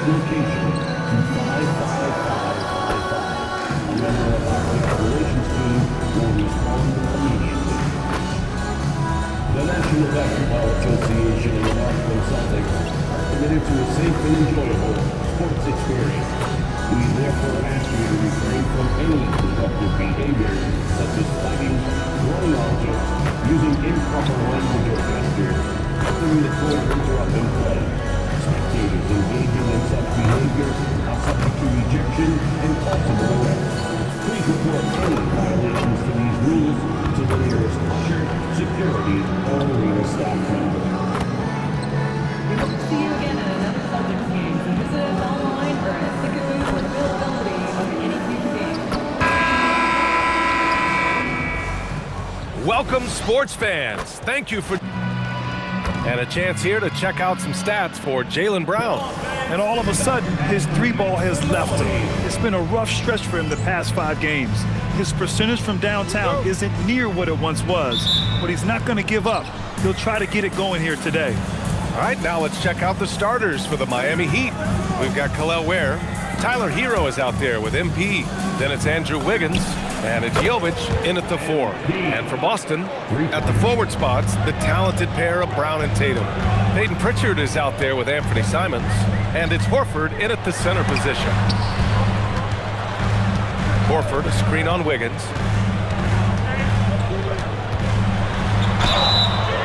location to 55555. A member of our labor relations team will respond immediately. The National Basketball Association and the Boston Celtics are committed to a safe and enjoyable sports experience. We therefore ask you to refrain from any disruptive behavior, such as fighting, throwing objects, using improper language or gestures, entering the court or interrupting play. Spectators engaging in such behavior are subject to rejection and possible arrest. Please report any violations to these rules to the nearest church, security, or arena staff member. We hope to see you again at another Celtics game. So visit us online for a ticket booth or availability of any future game. Welcome, sports fans. Thank you for... And a chance here to check out some stats for Jaylen Brown. And all of a sudden, his three ball has left him. It's been a rough stretch for him the past 5 games. His percentage from downtown isn't near what it once was, but he's not going to give up. He'll try to get it going here today. All right, now let's check out the starters for the Miami Heat. We've got Kel'el Ware. Tyler Hero is out there with MP. Then it's Andrew Wiggins. And it's Jovic in at the 4. And for Boston, at the forward spots, the talented pair of Brown and Tatum. Peyton Pritchard is out there with Anthony Simons. And it's Horford in at the center position. Horford, a screen on Wiggins.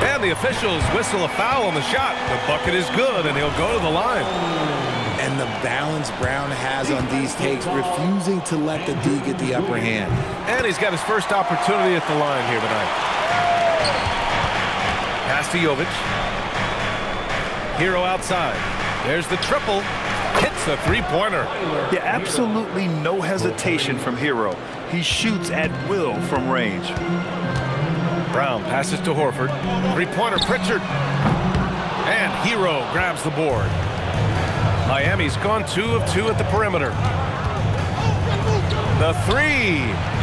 And the officials whistle a foul on the shot. The bucket is good, and he'll go to the line. And the balance Brown has on these takes, refusing to let the D get the upper hand. And he's got his first opportunity at the line here tonight. Pass to Jovic. Hero outside. There's the triple. Hits the three-pointer. Yeah, absolutely no hesitation from Hero. He shoots at will from range. Brown passes to Horford. Three-pointer Pritchard. And Hero grabs the board. Miami's gone 2 of 2 at the perimeter. The 3.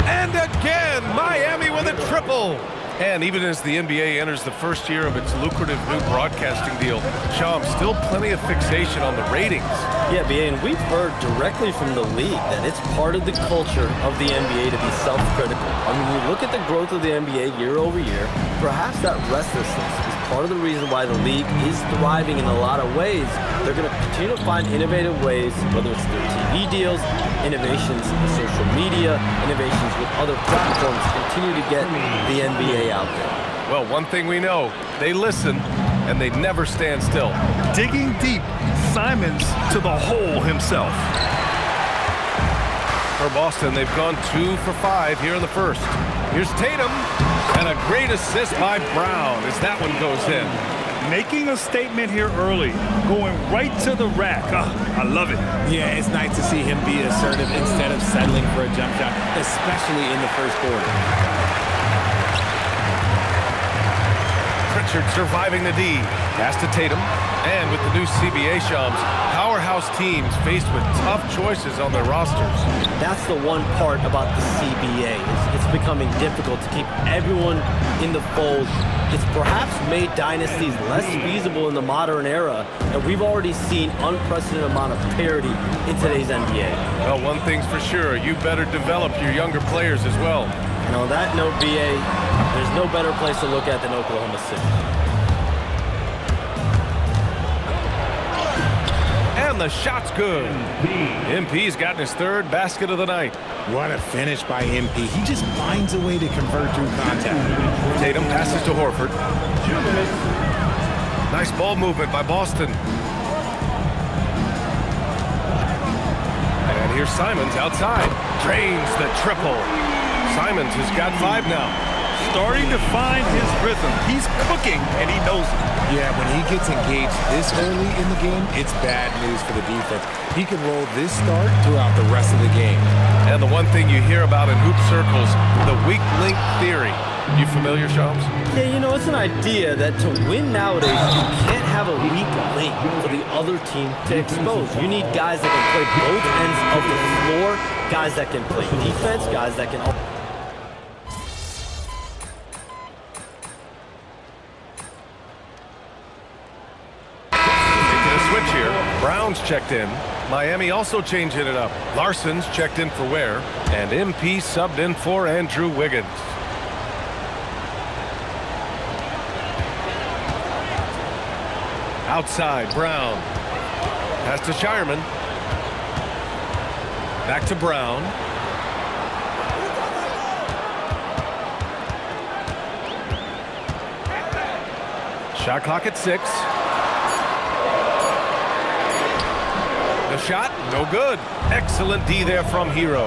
And again, Miami with a triple. And even as the NBA enters the first year of its lucrative new broadcasting deal, Sean, still plenty of fixation on the ratings. Yeah, BA, and we've heard directly from the league that it's part of the culture of the NBA to be self-critical. I mean, when you look at the growth of the NBA year over year, perhaps that restlessness is part of the reason why the league is thriving in a lot of ways. They're going to continue to find innovative ways, whether it's their TV deals, innovations in social media, innovations with other platforms, continue to get the NBA out there. Well, one thing we know, they listen and they never stand still. Digging deep, Simons to the hole himself. For Boston, they've gone 2 for 5 here in the first. Here's Tatum, and a great assist by Brown as that one goes in. Making a statement here early, going right to the rack. I love it. Yeah, it's nice to see him be assertive instead of settling for a jump shot, especially in the first quarter. Pritchard surviving the D. Pass to Tatum. And with the new CBA, Shams, powerhouse teams faced with tough choices on their rosters. That's the one part about the CBA. It's becoming difficult to keep everyone in the fold. It's perhaps made dynasties less feasible in the modern era, and we've already seen unprecedented amount of parity in today's NBA. Well, one thing's for sure, you better develop your younger players as well. And on that note, BA, there's no better place to look at than Oklahoma City. And the shot's good. MP's gotten his 3rd basket of the night. What a finish by MP. He just finds a way to convert through contact. Tatum passes to Horford. Nice ball movement by Boston. And here's Simons outside. Drains the triple. Simons has got 5 now. Starting to find his rhythm. He's cooking, and he knows it. Yeah, when he gets engaged this early in the game, it's bad news for the defense. He can roll this start throughout the rest of the game. And the one thing you hear about in hoop circles, the weak link theory. You familiar, Shams? Yeah, you know, it's an idea that to win nowadays, you can't have a weak link for the other team to expose. You need guys that can play both ends of the floor, guys that can play defense, guys that can... switch here. Brown's checked in. Miami also changing it up. Larson's checked in for Ware, and MP subbed in for Andrew Wiggins. Outside, Brown. Pass to Shireman. Back to Brown. Shot clock at 6. The shot, no good. Excellent D there from Hero.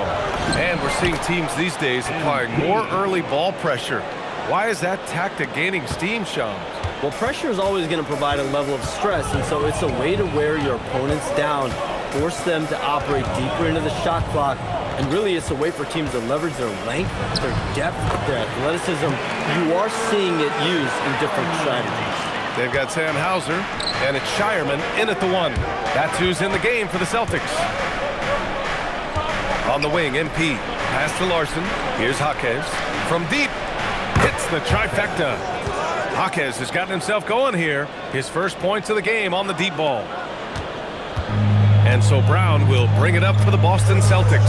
And we're seeing teams these days applying more early ball pressure. Why is that tactic gaining steam, Sean? Well, pressure is always going to provide a level of stress, and so it's a way to wear your opponents down, force them to operate deeper into the shot clock, and really it's a way for teams to leverage their length, their depth, their athleticism. You are seeing it used in different strategies. They've got Sam Hauser, and it's Shireman in at the 1. That's who's in the game for the Celtics. On the wing, MP. Pass to Larson. Here's Jaquez. From deep, hits the trifecta. Jaquez has gotten himself going here. His first points of the game on the deep ball. And so Brown will bring it up for the Boston Celtics.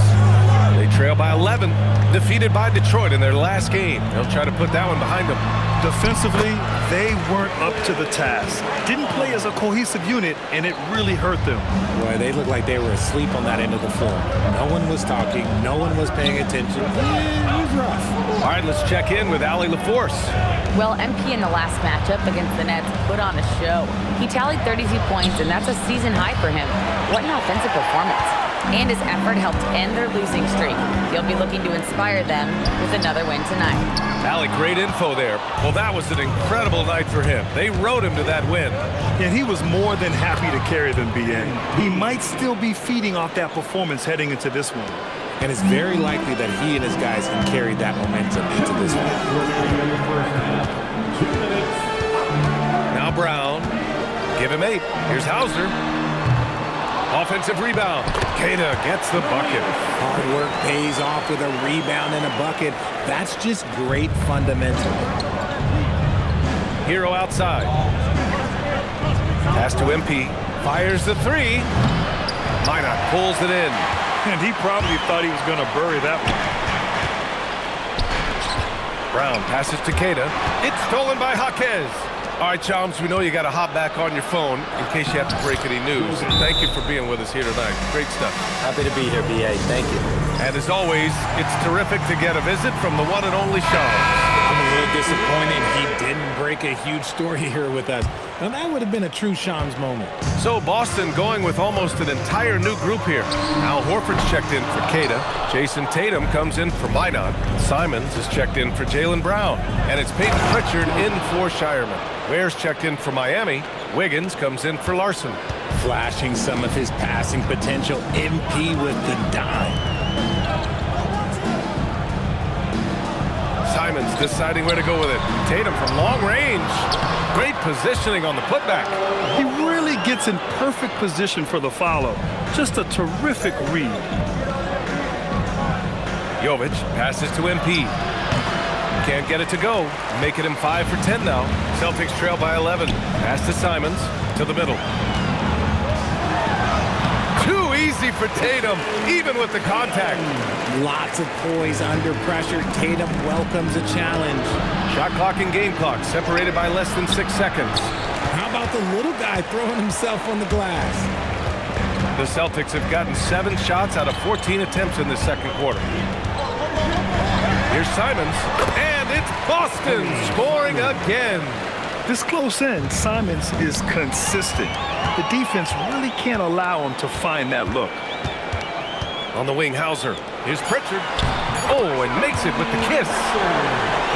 They trail by 11, defeated by Detroit in their last game. They'll try to put that one behind them. Defensively, they weren't up to the task. Didn't play as a cohesive unit, and it really hurt them. Boy, they looked like they were asleep on that end of the floor. No one was talking. No one was paying attention. It was rough. All right, let's check in with Allie LaForce. Well, MP in the last matchup against the Nets put on a show. He tallied 32 points, and that's a season high for him. What an offensive performance. And his effort helped end their losing streak. He'll be looking to inspire them with another win tonight. Allie, great info there. Well, that was an incredible night for him. They rode him to that win. And he was more than happy to carry them, BA. He might still be feeding off that performance heading into this one. And it's very likely that he and his guys can carry that momentum into this one. Now Brown. Give him 8. Here's Hauser. Offensive rebound. Queta gets the bucket. Hard work pays off with a rebound and a bucket. That's just great fundamental. Hero outside. Pass to MP. Fires the 3. Minot pulls it in. And he probably thought he was going to bury that one. Brown passes to Queta. It's stolen by Jaquez. All right, Chums, we know you got to hop back on your phone in case you have to break any news. And thank you for being with us here tonight. Great stuff. Happy to be here, BA. Thank you. And as always, it's terrific to get a visit from the one and only Sean. I'm a little disappointed he didn't break a huge story here with us. Now, that would have been a true Shams moment. So Boston going with almost an entire new group here. Al Horford's checked in for Queta. Jason Tatum comes in for Minot. Simons is checked in for Jaylen Brown. And it's Peyton Pritchard in for Shireman. Ware's checked in for Miami. Wiggins comes in for Larson. Flashing some of his passing potential. MP with the dime. Simons deciding where to go with it. Tatum from long range. Great positioning on the putback. He really gets in perfect position for the follow. Just a terrific read. Jovic passes to MP. Can't get it to go. Making him 5 for 10 now. Celtics trail by 11. Pass to Simons. To the middle. Too easy for Tatum, even with the contact. Lots of poise under pressure. Tatum welcomes a challenge. Shot clock and game clock separated by less than 6 seconds. How about the little guy throwing himself on the glass? The Celtics have gotten 7 shots out of 14 attempts in the second quarter. Here's Simons, and it's Boston scoring again. This close in, Simons is consistent. The defense really can't allow him to find that look. On the wing, Hauser. Here's Pritchard. Oh, and makes it with the kiss.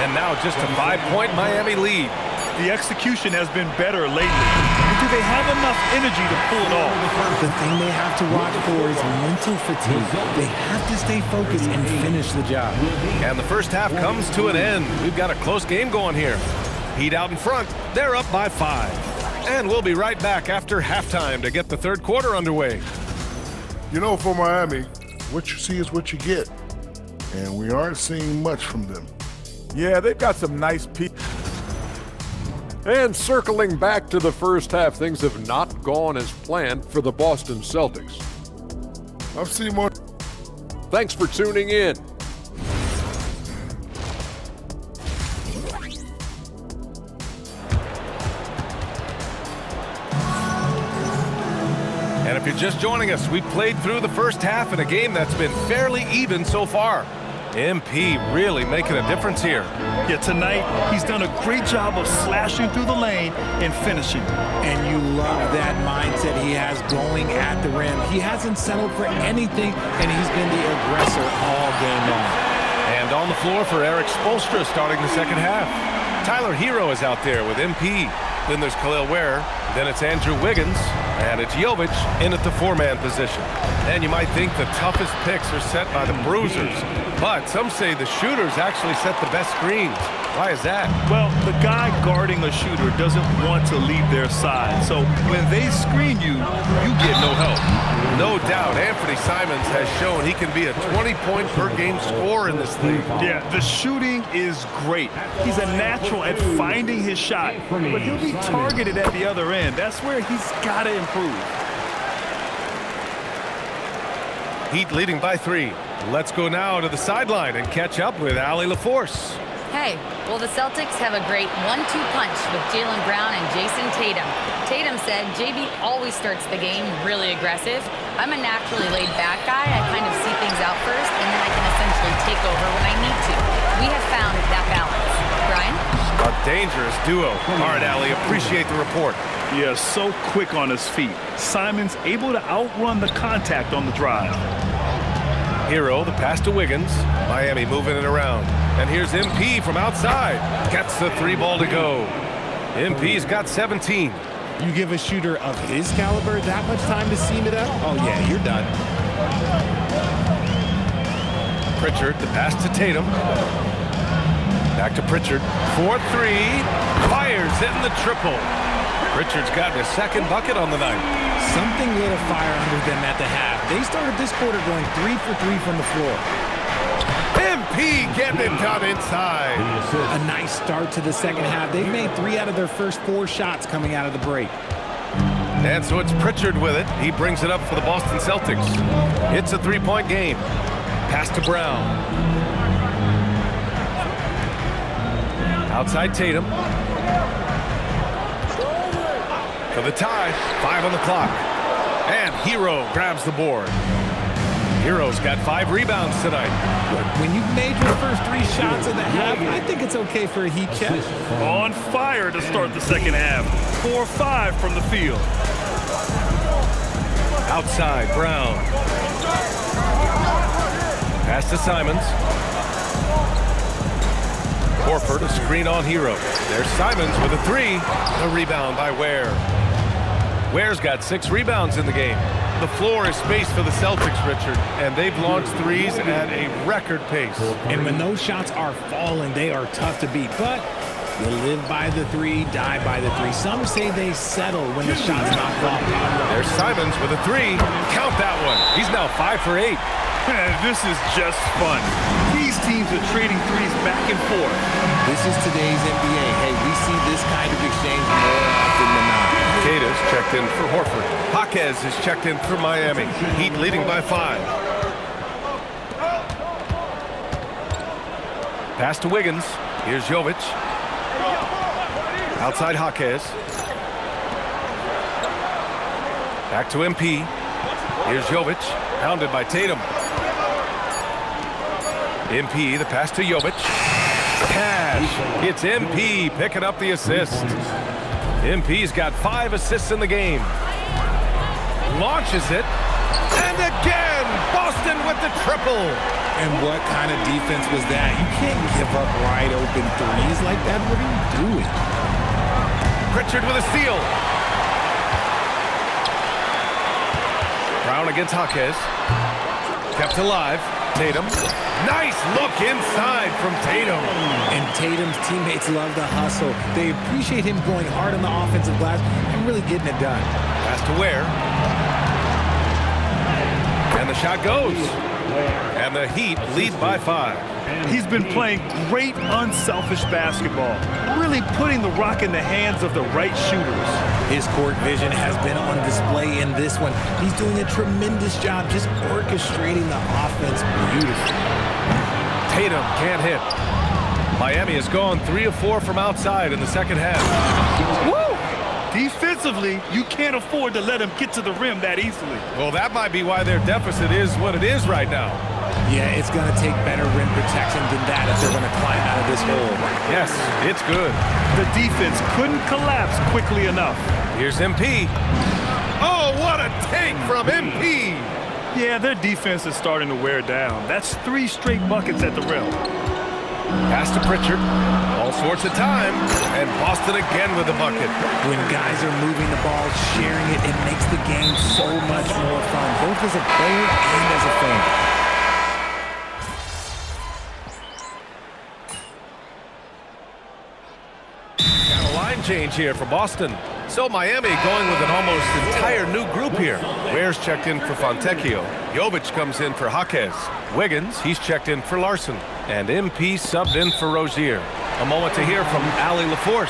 And now just a 5-point Miami lead. The execution has been better lately. But do they have enough energy to pull it off? The thing they have to watch for is mental fatigue. They have to stay focused and finish the job. And the first half comes to an end. We've got a close game going here. Heat out in front. They're up by 5. And we'll be right back after halftime to get the third quarter underway. You know, for Miami, what you see is what you get. And we aren't seeing much from them. Yeah, they've got some nice pieces. And circling back to the first half, things have not gone as planned for the Boston Celtics. I've seen more. Thanks for tuning in. And if you're just joining us, we played through the first half in a game that's been fairly even so far. MP really making a difference here. Yeah, tonight he's done a great job of slashing through the lane and finishing. And you love that mindset he has going at the rim. He hasn't settled for anything, and he's been the aggressor all game long. And on the floor for Eric Spoelstra starting the second half. Tyler Hero is out there with MP. Then there's Khalil Ware. Then it's Andrew Wiggins. And it's Jovic in at the four-man position. And you might think the toughest picks are set by the bruisers. But some say the shooters actually set the best screens. Why is that? Well, the guy guarding a shooter doesn't want to leave their side. So when they screen you, you get no help. No doubt, Anthony Simons has shown he can be a 20-point-per-game scorer in this league. Yeah, the shooting is great. He's a natural at finding his shot, but he'll be targeted at the other end. That's where he's got to improve. Heat leading by 3. Let's go now to the sideline and catch up with Allie LaForce. Hey, well, the Celtics have a great 1-2 punch with Jaylen Brown and Jason Tatum. Tatum said, JB always starts the game really aggressive. I'm a naturally laid-back guy. I kind of see things out first, and then I can essentially take over when I need to. We have found that balance. Brian? A dangerous duo. All right, Allie, appreciate the report. Yeah, so quick on his feet. Simon's able to outrun the contact on the drive. Hero, the pass to Wiggins. Miami moving it around. And here's MP from outside. Gets the 3 ball to go. MP's got 17. You give a shooter of his caliber that much time to seam it up? Oh, yeah, you're done. Pritchard, the pass to Tatum. Back to Pritchard. 4-3. Fires, hitting the triple. Pritchard's gotten his second bucket on the night. Something lit a fire under them at the half. They started this quarter going 3 for 3 from the floor. MP getting it done inside. A nice start to the second half. They've made 3 out of their first 4 shots coming out of the break. And so it's Pritchard with it. He brings it up for the Boston Celtics. It's a 3-point game. Pass to Brown. Outside Tatum. For the tie, 5 on the clock. And Hero grabs the board. Hero's got 5 rebounds tonight. Look, when you've made your first 3 shots of the half, I think it's okay for a Heat check. On fire to start the second half. 4-5 from the field. Outside, Brown. Pass to Simons. Horford, a screen on Hero. There's Simons with a 3. A rebound by Ware. Ware's got 6 rebounds in the game. The floor is spaced for the Celtics, Richard, and they've launched threes at a record pace. And when those shots are falling, they are tough to beat. But you live by the 3, die by the 3. Some say they settle when the shots not fall. There's Simons with a 3. Count that one. He's now 5 for 8. This is just fun. These teams are trading threes back and forth. This is today's NBA. Hey, we see this kind of exchange more often than not. Cata's checked in for Horford. Jaquez is checked in for Miami. Heat leading by 5. Pass to Wiggins. Here's Jovic. Outside Jaquez. Back to MP. Here's Jovic. Pounded by Tatum. MP, the pass to Jovic. Cash. It's MP picking up the assist. MP's got 5 assists in the game. Launches it. And again, Boston with the triple. And what kind of defense was that? You can't give up wide open threes like that. What are you doing? Pritchard with a steal. Brown against Jaquez. Kept alive. Tatum. Nice look inside from Tatum. And Tatum's teammates love the hustle. They appreciate him going hard on the offensive glass and really getting it done. Pass to Ware. And the shot goes. And the Heat lead by 5. He's been playing great, unselfish basketball, really putting the rock in the hands of the right shooters. His court vision has been on display in this one. He's doing a tremendous job just orchestrating the offense beautifully. Tatum can't hit. Miami has gone 3 of 4 from outside in the second half. Woo! Defensively, you can't afford to let him get to the rim that easily. Well, that might be why their deficit is what it is right now. Yeah, it's going to take better rim protection than that if they're going to climb out of this hole. Yes, it's good. The defense couldn't collapse quickly enough. Here's MP. Oh, what a take from MP! Yeah, their defense is starting to wear down. That's 3 straight buckets at the rim. Pass to Pritchard. All sorts of time. And Boston again with the bucket. When guys are moving the ball, sharing it, it makes the game so much more fun, both as a player and as a fan. Got a line change here for Boston. So Miami going with an almost entire new group here. Ware's checked in for Fontecchio. Jovic comes in for Jaquez. Wiggins, he's checked in for Larson. And MP subbed in for Rozier. A moment to hear from Allie LaForce.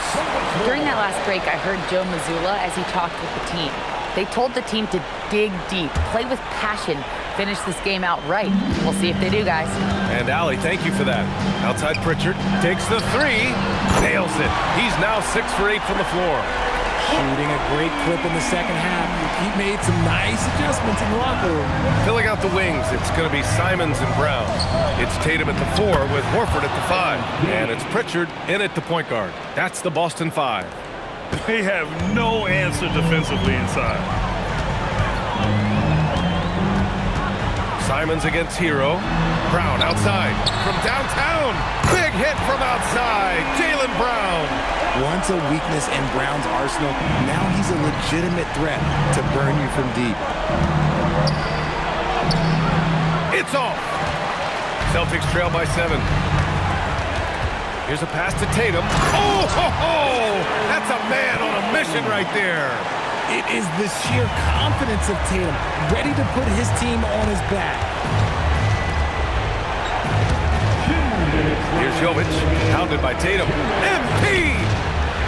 During that last break, I heard Joe Mazzulla as he talked with the team. They told the team to dig deep, play with passion, finish this game out right. We'll see if they do, guys. And Allie, thank you for that. Outside Pritchard takes the 3, nails it. He's now 6 for 8 from the floor. Shooting a great clip in the second half. He made some nice adjustments in the locker room. Filling out the wings, it's going to be Simons and Brown. It's Tatum at the 4 with Horford at the 5. And it's Pritchard in at the point guard. That's the Boston 5. They have no answer defensively inside. Simons against Hero. Brown outside from downtown. Big hit from outside. Jaylen Brown. Once a weakness in Brown's arsenal, now he's a legitimate threat to burn you from deep. It's off. Celtics trail by 7. Here's a pass to Tatum. Oh, ho, ho! That's a man on a mission right there. It is the sheer confidence of Tatum, ready to put his team on his back. Here's Jovic, pounded by Tatum. MP!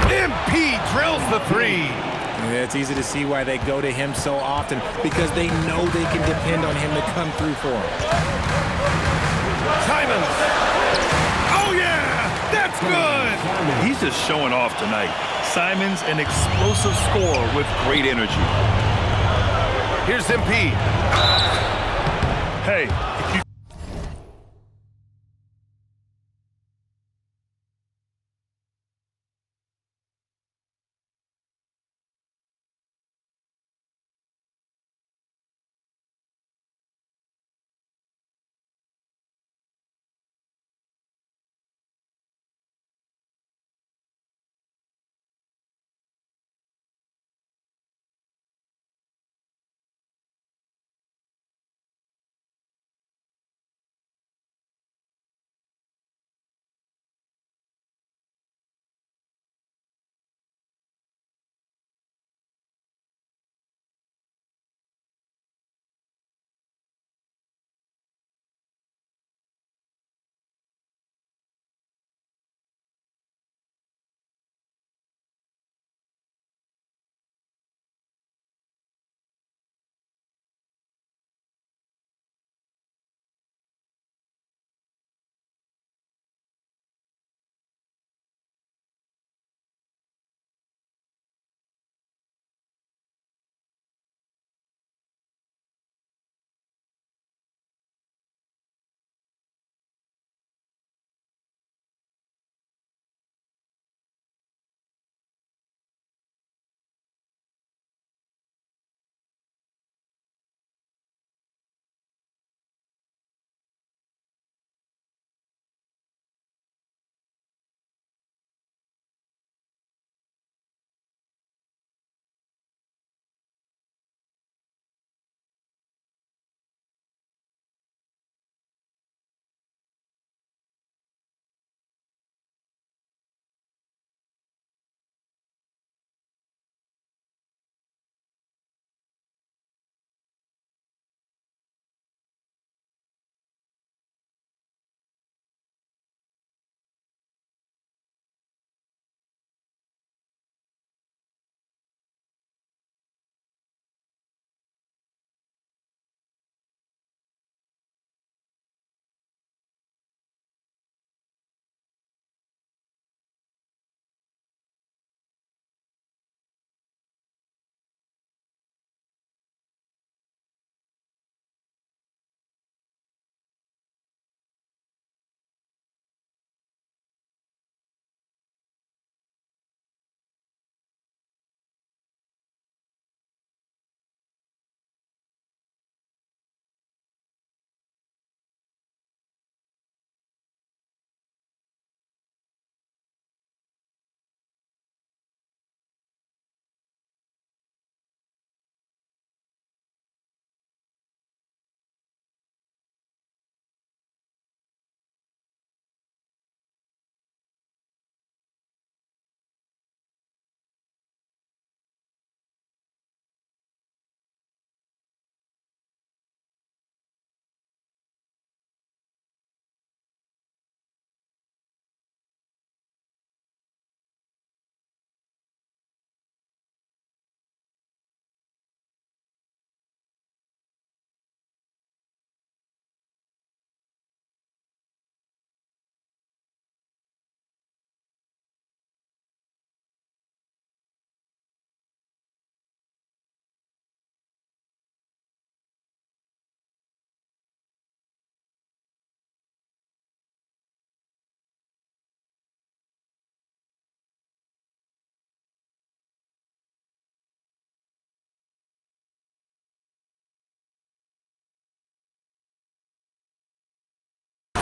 MP drills the 3. Yeah, it's easy to see why they go to him so often, because they know they can depend on him to come through for them. Simons. Oh, yeah! That's good! He's just showing off tonight. Simons, an explosive scorer with great energy. Here's MP. Hey,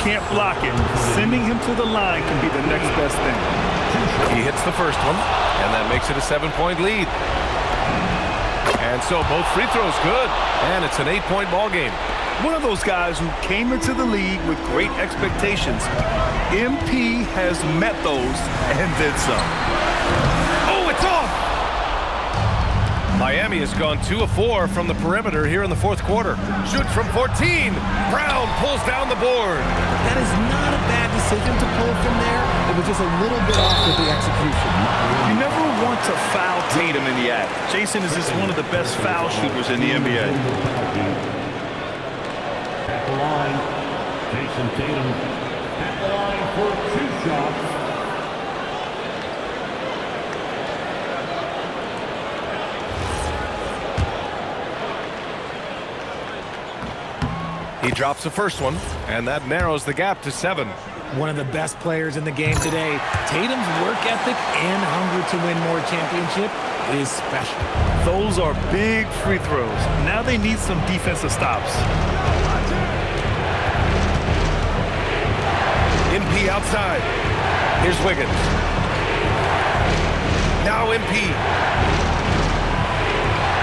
can't block it, sending him to the line can be the next best thing. He hits the first one, and that makes it a 7-point lead. And so both free throws good, and it's an 8-point ball game. One of those guys who came into the league with great expectations. MP has met those and did some. Oh, it's off! Miami has gone 2 of 4 from the perimeter here in the fourth quarter. Shoots from 14. Brown pulls down the board. That is not a bad decision to pull from there. It was just a little bit off with the execution. You never want to foul Tatum in the act. Jason is just one of the best foul shooters in the NBA. At the line, Jason Tatum at the line for 2 shots. He drops the first one, and that narrows the gap to 7. One of the best players in the game today. Tatum's work ethic and hunger to win more championship is special. Those are big free throws. Now they need some defensive stops. MP outside. Here's Wiggins. Now MP.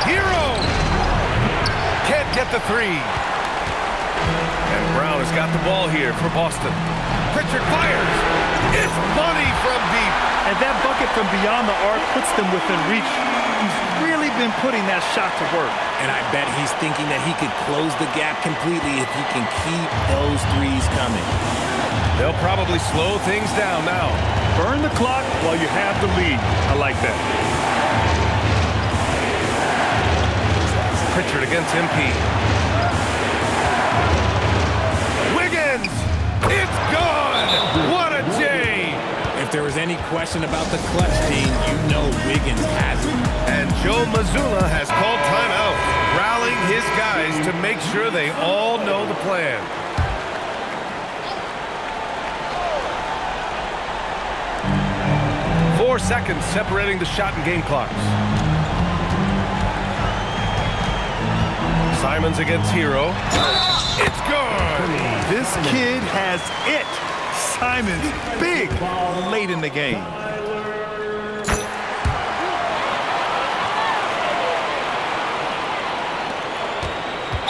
Hero! Can't get the 3. And Brown has got the ball here for Boston. Pritchard fires. It's money from deep. And that bucket from beyond the arc puts them within reach. He's really been putting that shot to work. And I bet he's thinking that he could close the gap completely if he can keep those threes coming. They'll probably slow things down now. Burn the clock while you have the lead. I like that. Pritchard against MP. Wiggins! It's gone! What a J! If there was any question about the clutch team, you know Wiggins has it. And Joe Mazzulla has called timeout, rallying his guys to make sure they all know the plan. Four seconds separating the shot and game clocks. Simons against Hero. It's gone! This kid has it. Simons big late in the game.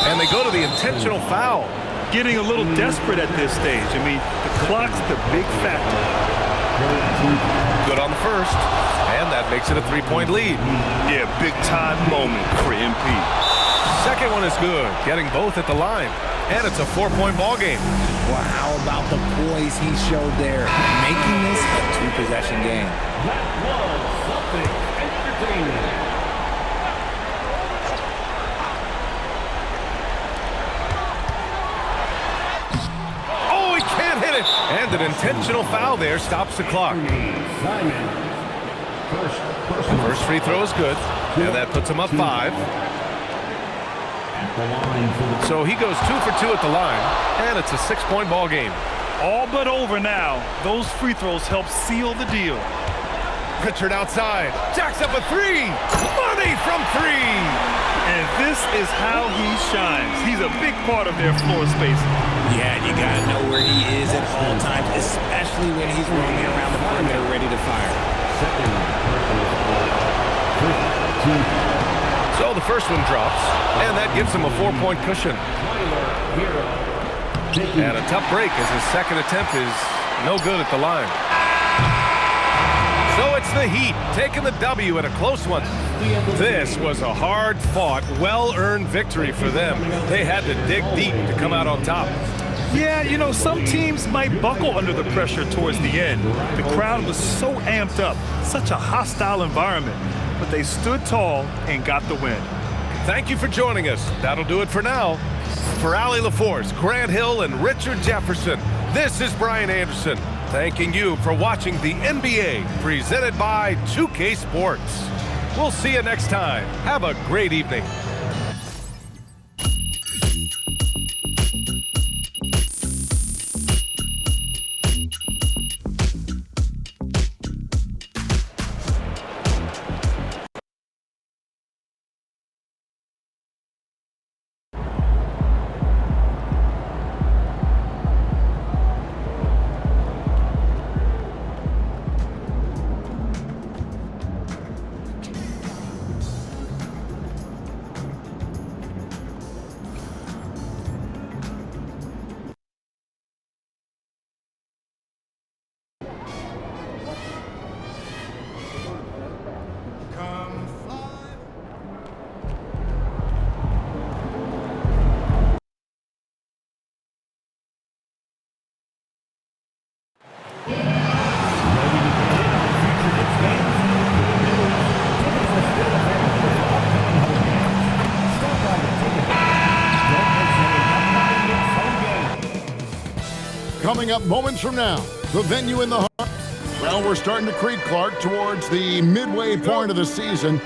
And they go to the intentional foul. Getting a little desperate at this stage. I mean, the clock's the big factor. Good on the first, and that makes it a 3-point lead. Yeah, big time moment for MP. Second one is good, getting both at the line, and it's a 4-point ball game. Well, how about the poise he showed there, making this a 2-possession game? That was something entertaining. And an intentional foul there stops the clock. First free throw is good, and that puts him up 5. So he goes 2 for 2 at the line, and it's a 6-point ball game. All but over now. Those free throws help seal the deal. Pritchard outside, jacks up a 3. Money from 3. And this is how he shines. He's a big part of their floor space. Yeah, you gotta know where he is at all times, especially when he's roaming around the perimeter ready to fire. So the first one drops, and that gives him a 4-point cushion. And a tough break as his second attempt is no good at the line. So it's the Heat taking the W in a close one. This was a hard-fought, well-earned victory for them. They had to dig deep to come out on top. Yeah, you know, some teams might buckle under the pressure towards the end. The crowd was so amped up, such a hostile environment, but they stood tall and got the win. Thank you for joining us. That'll do it for now. For Allie LaForce, Grant Hill, and Richard Jefferson, this is Brian Anderson, thanking you for watching the NBA presented by 2K Sports. We'll see you next time. Have a great evening. up moments from now. The venue in the heart. Well, we're starting to creep, Clark, towards the midway point of the season.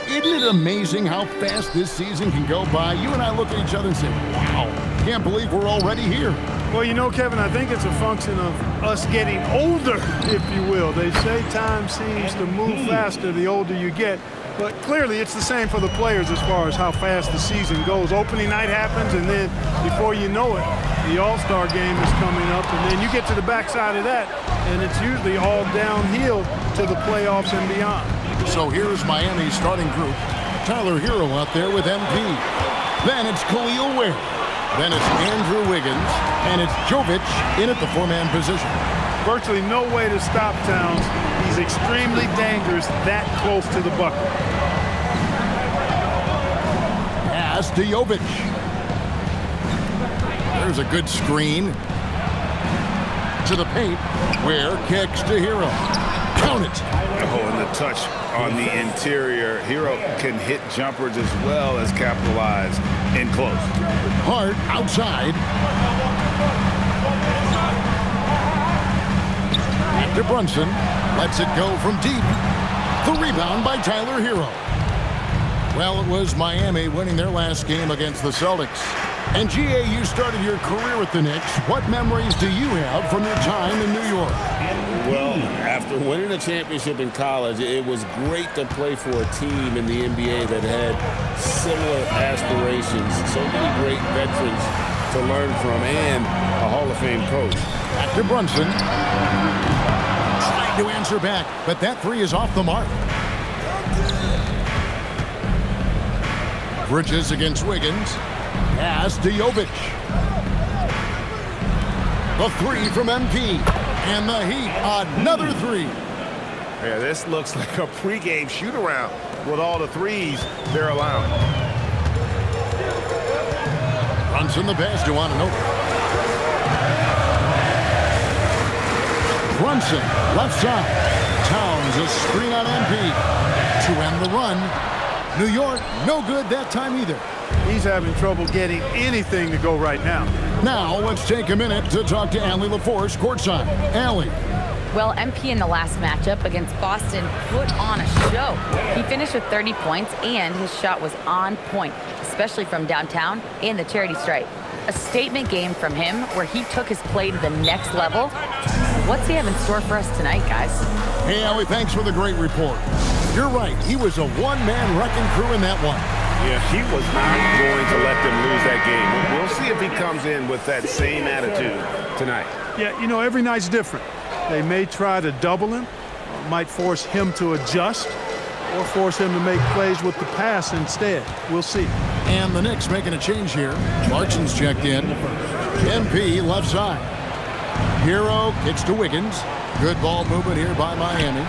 Isn't it amazing how fast this season can go by? You and I look at each other and say, wow, can't believe we're already here. Well, you know, Kevin, I think it's a function of us getting older, if you will. They say time seems to move faster the older you get. But clearly, it's the same for the players as far as how fast the season goes. Opening night happens, and then before you know it, the All-Star game is coming up, and then you get to the backside of that, and it's usually all downhill to the playoffs and beyond. So here's Miami's starting group. Tyler Hero out there with MP. Then it's Khalil Ware. Then it's Andrew Wiggins, and it's Jovic in at the four-man position. Virtually no way to stop Towns. He's extremely dangerous that close to the bucket. Pass to Jovic. There's a good screen. To the paint, Ware kicks to Hero. Count it. Oh, and the touch on the interior. Hero can hit jumpers as well as capitalize in close. Hart outside. To Brunson, lets it go from deep. The rebound by Tyler Hero. Well, it was Miami winning their last game against the Celtics. And GA, you started your career with the Knicks. What memories do you have from your time in New York? Well, after winning a championship in college, it was great to play for a team in the NBA that had similar aspirations. So many great veterans to learn from and a Hall of Fame coach. Back to Brunson. To answer back, but that three is off the mark. Bridges against Wiggins. Pass to Jovic. The three from MP. And the Heat, another three. Yeah, this looks like a pregame shoot-around with all the threes they're allowing. Brunson the pass to Anunoby. Brunson, left side. Towns, a screen on MP. To end the run. New York, no good that time either. He's having trouble getting anything to go right now. Now, let's take a minute to talk to Allie LaForce courtside. Allie. Well, MP in the last matchup against Boston put on a show. He finished with 30 points, and his shot was on point, especially from downtown and the charity stripe. A statement game from him where he took his play to the next level. What's he have in store for us tonight, guys? Hey, Allie, thanks for the great report. You're right. He was a one-man wrecking crew in that one. Yeah, he was not going to let them lose that game. We'll see if he comes in with that same attitude tonight. Yeah, you know, every night's different. They may try to double him, might force him to adjust, or force him to make plays with the pass instead. We'll see. And the Knicks making a change here. Clarkson's checked in. MP left side. Hero kicks to Wiggins. Good ball movement here by Miami.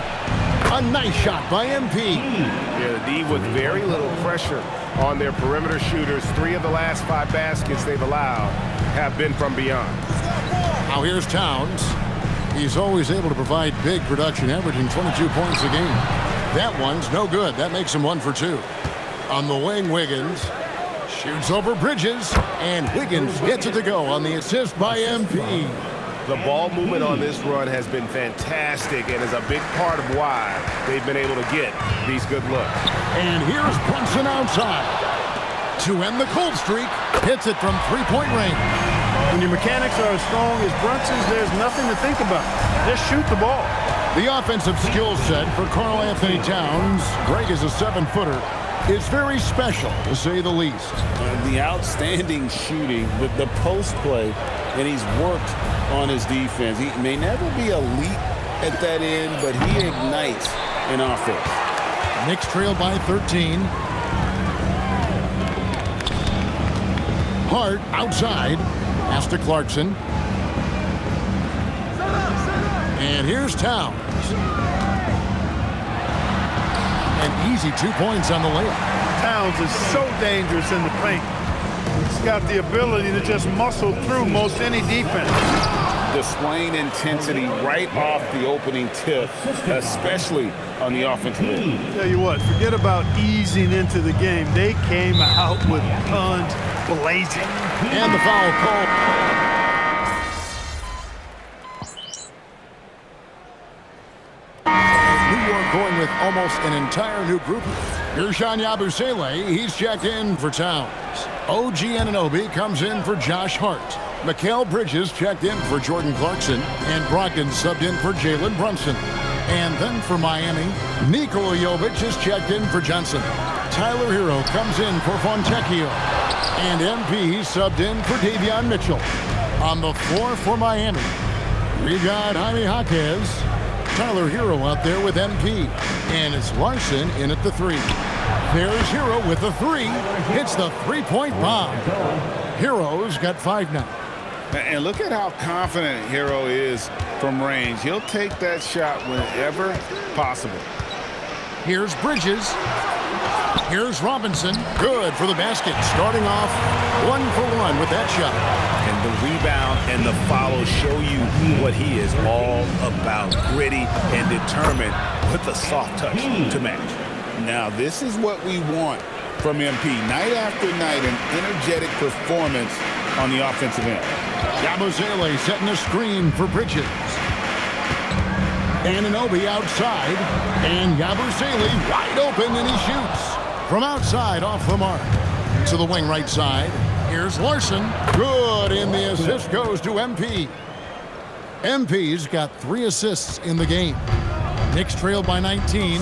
A nice shot by MP. Yeah, the D with very little pressure on their perimeter shooters. 3 of the last 5 baskets they've allowed have been from beyond. Now here's Towns. He's always able to provide big production, averaging 22 points a game. That one's no good. That makes him 1 for 2. On the wing, Wiggins shoots over Bridges, and Wiggins gets it to go on the assist by MP. The ball movement on this run has been fantastic and is a big part of why they've been able to get these good looks. And here's Brunson outside. To end the cold streak, hits it from three-point range. When your mechanics are as strong as Brunson's, there's nothing to think about. Just shoot the ball. The offensive skill set for Karl Anthony Towns, Greg is a 7-footer, is very special, to say the least. The outstanding shooting, the post play, and he's worked on his defense. He may never be elite at that end, but he ignites an offense. Knicks trail by 13. Hart outside. Pass to Clarkson. And here's Towns. An easy 2 points on the layup. Towns is so dangerous in the paint. He's got the ability to just muscle through most any defense. Displaying intensity right off the opening tip, especially on the offensive end. Tell you what, forget about easing into the game. They came out with guns blazing. And the foul call. almost an entire new group. Gershon Yabusele, he's checked in for Towns. OG Anunoby comes in for Josh Hart. Mikal Bridges checked in for Jordan Clarkson, and Brogdon subbed in for Jalen Brunson. And then for Miami, Nikola Jovic is checked in for Johnson. Tyler Hero comes in for Fontecchio. And MP subbed in for Davion Mitchell. On the floor for Miami, we got Jaime Jaquez, Tyler Hero out there with MP, and it's Larson in at the 3. There's Hero with the 3. Hits the three-point bomb. Hero's got 5 now. And look at how confident Hero is from range. He'll take that shot whenever possible. Here's Bridges. Here's Robinson. Good for the basket. Starting off 1 for 1 with that shot. And the rebound and the follow show you what he is all about. Gritty and determined with a soft touch to match. Now, this is what we want from MP. Night after night, an energetic performance on the offensive end. Yabusele setting a screen for Bridges. Anunoby outside. And Yabusele wide open, and he shoots. From outside, off the mark. To the wing right side. Here's Larson. Good, and the assist goes to MP. MP's got 3 assists in the game. Knicks trailed by 19.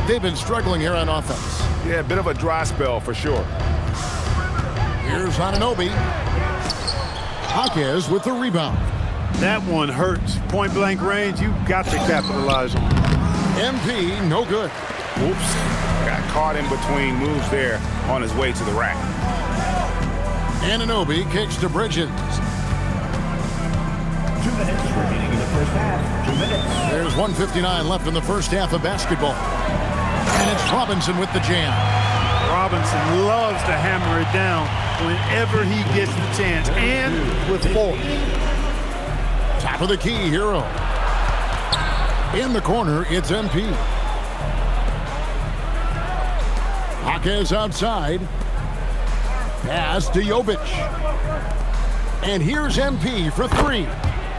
They've been struggling here on offense. Yeah, a bit of a dry spell for sure. Here's Anunoby. Jaquez with the rebound. That one hurts. Point blank range, you got to capitalize on. MP, no good. Oops. Got caught in between moves there on his way to the rack. Anunoby kicks to Bridges. 2 minutes remaining in the first half. 2 minutes. There's 1:59 left in the first half of basketball. And it's Robinson with the jam. Robinson loves to hammer it down whenever he gets the chance, and with force. Top of the key, Hero. In the corner, it's MP. Jaquez outside. Pass to Jovic. And here's MP for 3.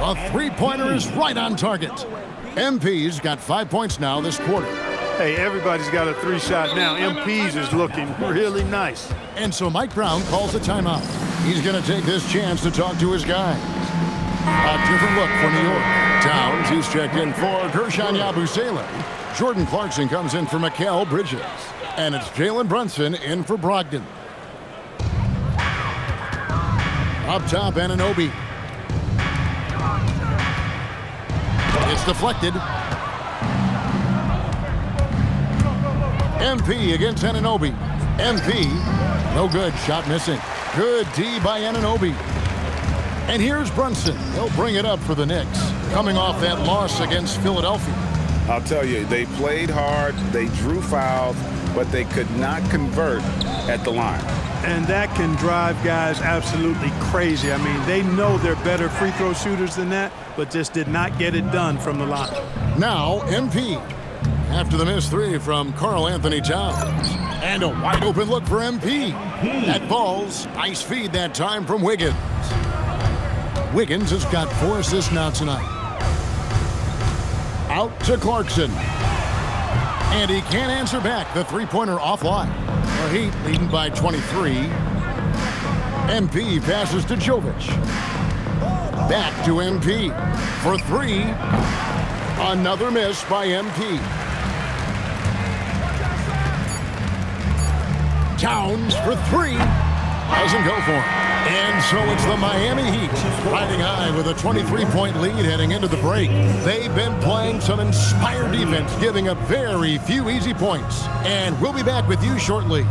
A three-pointer is right on target. MP's got 5 points now this quarter. Hey, everybody's got a 3-shot now. MP's is looking really nice. And so Mike Brown calls a timeout. He's going to take this chance to talk to his guys. A different look for New York. Towns, he's checked in for Gershon Yabusele. Jordan Clarkson comes in for Mikal Bridges. And it's Jalen Brunson in for Brogdon. Up top, Anunoby. It's deflected. MP against Anunoby. MP, no good, shot missing. Good D by Anunoby. And here's Brunson. He'll bring it up for the Knicks, coming off that loss against Philadelphia. I'll tell you, they played hard, they drew fouls, but they could not convert at the line. And that can drive guys absolutely crazy. I mean, they know they're better free throw shooters than that, but just did not get it done from the line. Now, MP. After the missed 3 from Karl Anthony Towns. And a wide open look for MP. That ball's nice feed that time from Wiggins. Wiggins has got 4 assists now tonight. Out to Clarkson. And he can't answer back. The three-pointer offline. The Heat leading by 23. MP passes to Jovic. Back to MP for 3. Another miss by MP. Towns for 3. Doesn't go for it. And so it's the Miami Heat riding high with a 23-point lead heading into the break. They've been playing some inspired defense, giving up very few easy points. And we'll be back with you shortly.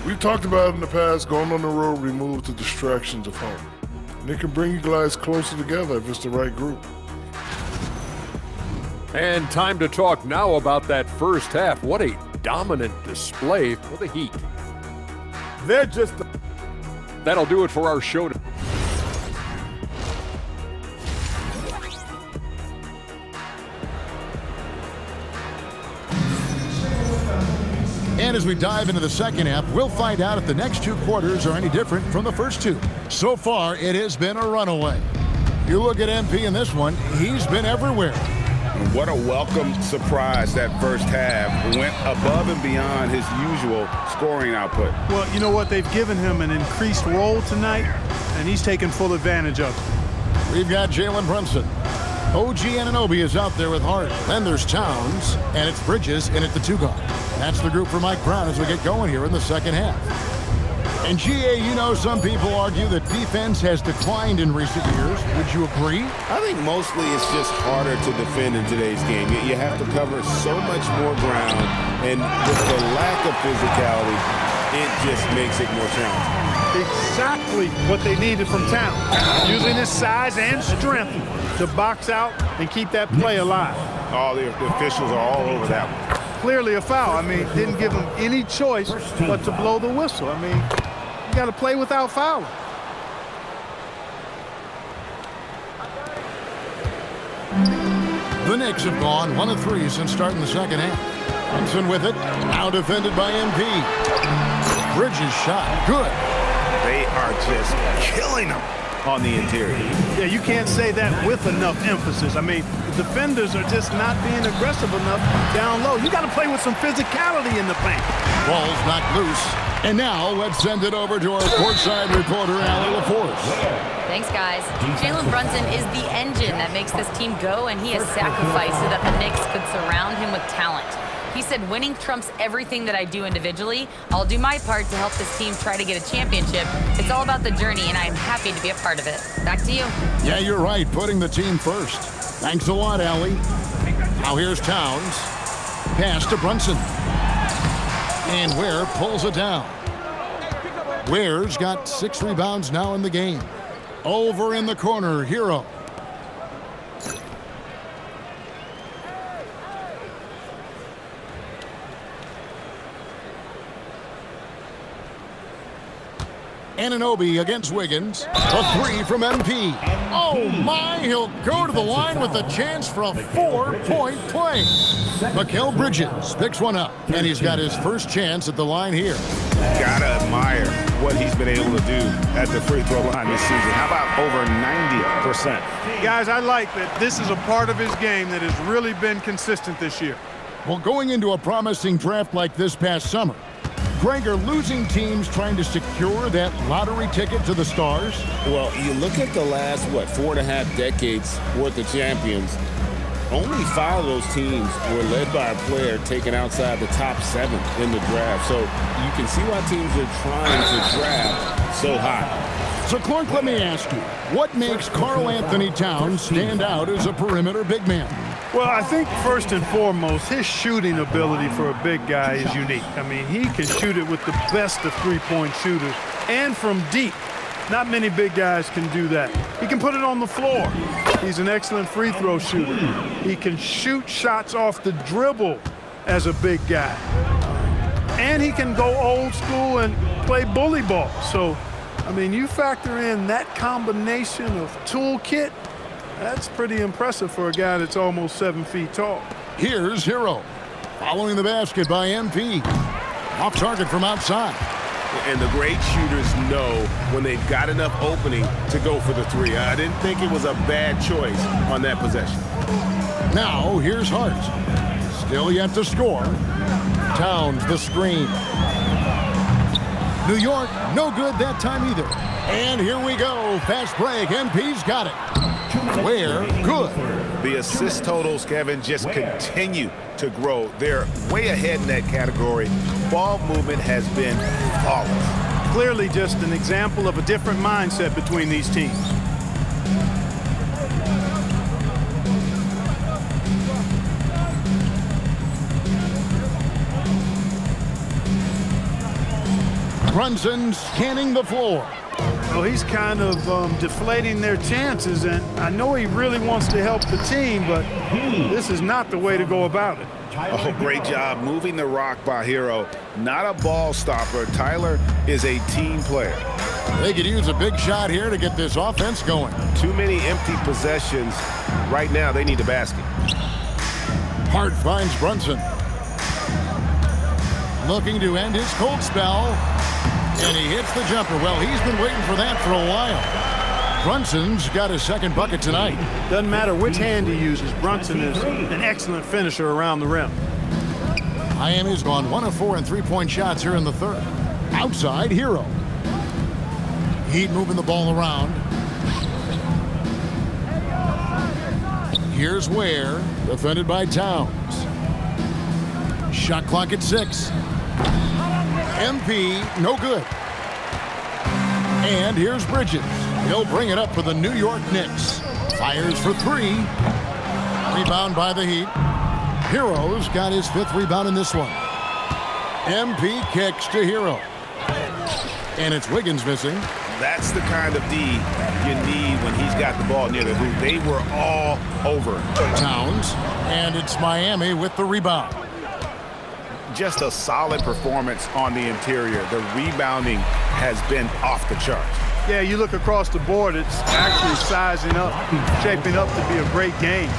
We've talked about in the past, going on the road removes the distractions of home. And it can bring you guys closer together if it's the right group. And time to talk now about that first half. What a dominant display for the Heat. They're just... That'll do it for our show. And as we dive into the second half, we'll find out if the next two quarters are any different from the first two. So far, it has been a runaway. You look at MP in this one, he's been everywhere. What a welcome surprise that first half. Went above and beyond his usual scoring output. Well, you know what? They've given him an increased role tonight, and he's taken full advantage of it. We've got Jalen Brunson. OG Anunoby is out there with Hart. Then there's Towns, and it's Bridges in at the two guard. That's the group for Mike Brown as we get going here in the second half. And GA, you know, some people argue that defense has declined in recent years. Would you agree? I think mostly it's just harder to defend in today's game. You have to cover so much more ground, and with the lack of physicality, it just makes it more challenging. Exactly what they needed from Town. Using his size and strength to box out and keep that play alive. All the officials are all over that one. Clearly a foul. I mean, didn't give him any choice but to blow the whistle. I mean, you got to play without fouling. The Knicks have gone 1 of 3 since starting the second half. Brunson with it, now defended by MP. Bridges shot, good. They are just killing them on the interior. Yeah, you can't say that with enough emphasis. I mean, the defenders are just not being aggressive enough down low. You got to play with some physicality in the paint. Ball's knocked loose. And now let's send it over to our courtside reporter, Allie LaForce. Thanks, guys. Jalen Brunson is the engine that makes this team go, and he has sacrificed so that the Knicks could surround him with talent. He said, winning trumps everything that I do individually. I'll do my part to help this team try to get a championship. It's all about the journey, and I'm happy to be a part of it. Back to you. Yeah, you're right, putting the team first. Thanks a lot, Allie. Now here's Towns. Pass to Brunson. And Ware pulls it down. Ware's got 6 rebounds now in the game. Over in the corner, Hero. Anunoby against Wiggins. A 3 from MP. Oh my, he'll go to the line with a chance for a 4-point play. Mikal Bridges picks one up, and he's got his first chance at the line here. Gotta admire what he's been able to do at the free throw line this season. How about over 90%? Guys, I like that this is a part of his game that has really been consistent this year. Well, going into a promising draft like this past summer, Greg, are losing teams trying to secure that lottery ticket to the stars? Well, you look at the last, 4.5 decades worth of champions, only 5 of those teams were led by a player taken outside the top 7 in the draft. So you can see why teams are trying to draft so high. So, Clark, let me ask you, what makes Karl Anthony Towns stand out as a perimeter big man? Well, I think first and foremost, his shooting ability for a big guy is unique. I mean, he can shoot it with the best of three-point shooters and from deep. Not many big guys can do that. He can put it on the floor. He's an excellent free throw shooter. He can shoot shots off the dribble as a big guy. And he can go old school and play bully ball. So, I mean, you factor in that combination of toolkit, that's pretty impressive for a guy that's almost 7 feet tall. Here's Hero. Following the basket by MP. Off target from outside. And the great shooters know when they've got enough opening to go for the 3. I didn't think it was a bad choice on that possession. Now here's Hart. Still yet to score. Towns the screen. New York, no good that time either. And here we go. Fast break. MP's got it. Where? Good. The assist totals, Kevin, just continue to grow. They're way ahead in that category. Ball movement has been flawless. Clearly just an example of a different mindset between these teams. Brunson scanning the floor. Well, he's kind of deflating their chances, and I know he really wants to help the team, but this is not the way to go about it. Oh, great job moving the rock by Hero. Not a ball stopper. Tyler is a team player. They could use a big shot here to get this offense going. Too many empty possessions. Right now, they need a basket. Hart finds Brunson. looking to end his cold spell. And he hits the jumper. Well, he's been waiting for that for a while. Brunson's got his second bucket tonight. Doesn't matter which hand he uses. Brunson is an excellent finisher around the rim. Miami's gone 1 of 4 in three-point shots here in the third. Outside, Hero. Heat moving the ball around. Here's Ware, defended by Towns. Shot clock at 6. MP, no good. And here's Bridges. He'll bring it up for the New York Knicks. Fires for 3. Rebound by the Heat. Hero's got his 5th rebound in this one. MP kicks to Hero. And it's Wiggins missing. That's the kind of D you need when he's got the ball near the hoop. They were all over Towns. And it's Miami with the rebound. Just a solid performance on the interior. The rebounding has been off the charts. Yeah, you look across the board, it's actually sizing up, shaping up to be a great game.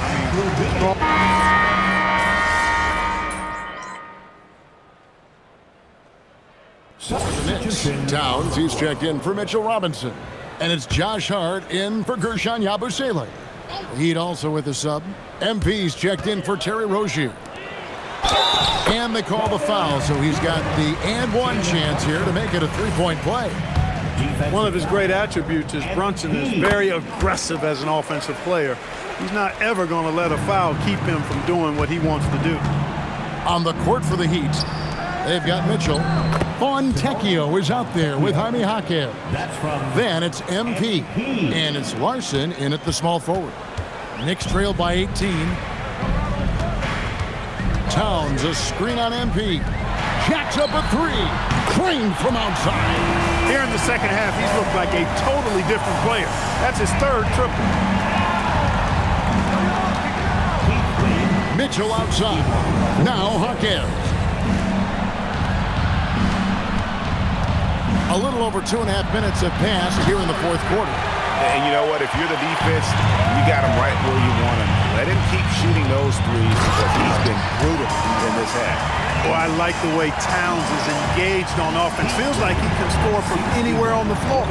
Towns, he's checked in for Mitchell Robinson. And it's Josh Hart in for Gershon Yabusele. Heat also with a sub. MP's checked in for Terry Rozier. And they call the foul, so he's got the and one chance here to make it a three-point play. One of his great attributes is Brunson is very aggressive as an offensive player. He's not ever going to let a foul keep him from doing what he wants to do. On the court for the Heat, they've got Mitchell. Fontecchio is out there with Jaime Jaquez. Then it's MP. And it's Larson in at the small forward. Knicks trail by 18. Towns, a screen on MP. Jacks up a 3. Crane from outside. Here in the second half, he's looked like a totally different player. That's his 3rd triple. Mitchell outside. Now Jaquez. A little over 2.5 minutes have passed here in the fourth quarter. And you know what? If you're the defense, you got him right where you want him. Let him keep shooting those threes because he's been brutal in this half. Well, I like the way Towns is engaged on offense. Feels like he can score from anywhere on the floor.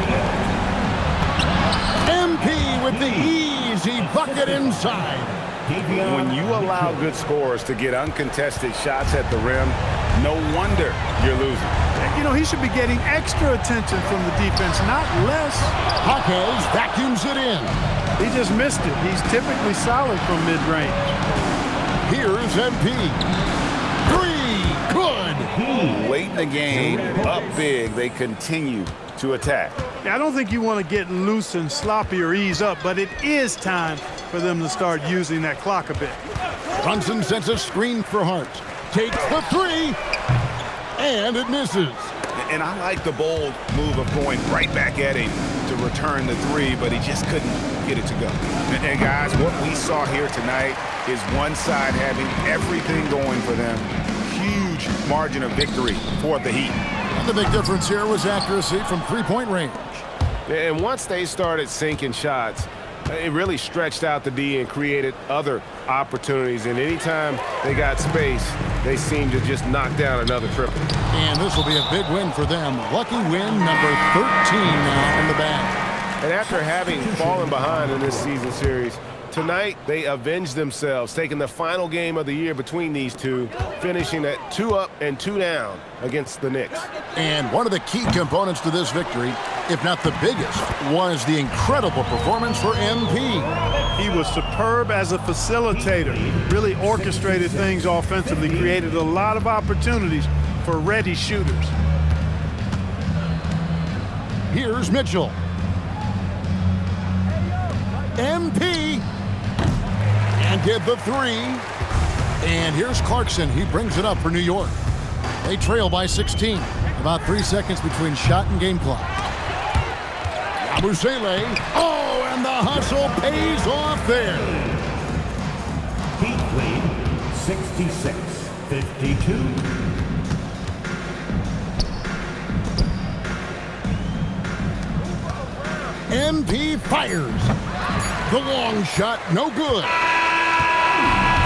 MP with the easy bucket inside. When you allow good scorers to get uncontested shots at the rim, no wonder you're losing. You know, he should be getting extra attention from the defense, not less. Jaquez vacuums it in. He just missed it. He's typically solid from mid-range. Here's MP. 3, good. Late in the game, up big, they continue to attack. I don't think you want to get loose and sloppy or ease up, but it is time for them to start using that clock a bit. Brunson sets a screen for Hart. Takes the 3, and it misses. And I like the bold move of going right back at him to return the 3, but he just couldn't get it to go. And guys, what we saw here tonight is one side having everything going for them. Huge margin of victory for the Heat. And the big difference here was accuracy from three-point range. And once they started sinking shots, it really stretched out the D and created other opportunities. And anytime they got space, they seemed to just knock down another triple. And this will be a big win for them. Lucky win number 13 now in the bag. And after having fallen behind in this season series, tonight they avenged themselves, taking the final game of the year between these two, finishing at 2 up and 2 down against the Knicks. And one of the key components to this victory, if not the biggest, was the incredible performance for MP. He was superb as a facilitator, really orchestrated things offensively, created a lot of opportunities for ready shooters. Here's Mitchell. MP. And get the 3. And here's Clarkson. He brings it up for New York. They trail by 16. About 3 seconds between shot and game clock. Yabusele. Oh, and the hustle pays off there. Heat lead 66-52. MP fires. The long shot, no good.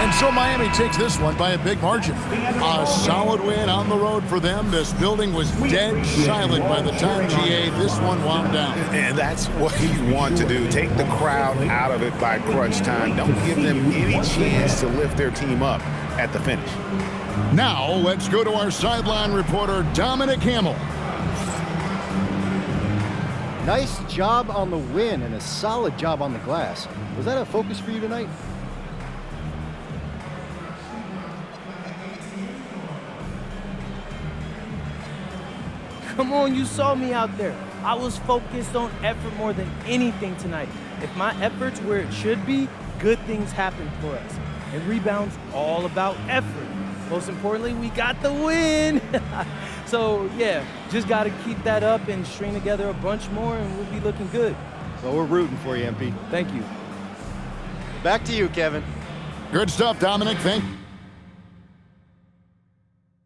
And so Miami takes this one by a big margin. A solid win on the road for them. This building was dead silent by the time GA this one wound down. And that's what you want to do. Take the crowd out of it by crunch time. Don't give them any chance to lift their team up at the finish. Now let's go to our sideline reporter, Dominic Hamill. Nice job on the win and a solid job on the glass. Was that a focus for you tonight? Come on, you saw me out there. I was focused on effort more than anything tonight. If my effort's where it should be, good things happen for us. And rebounds all about effort. Most importantly, we got the win. So, yeah, just got to keep that up and string together a bunch more, and we'll be looking good. Well, we're rooting for you, MP. Thank you. Back to you, Kevin. Good stuff, Dominic. Thank you.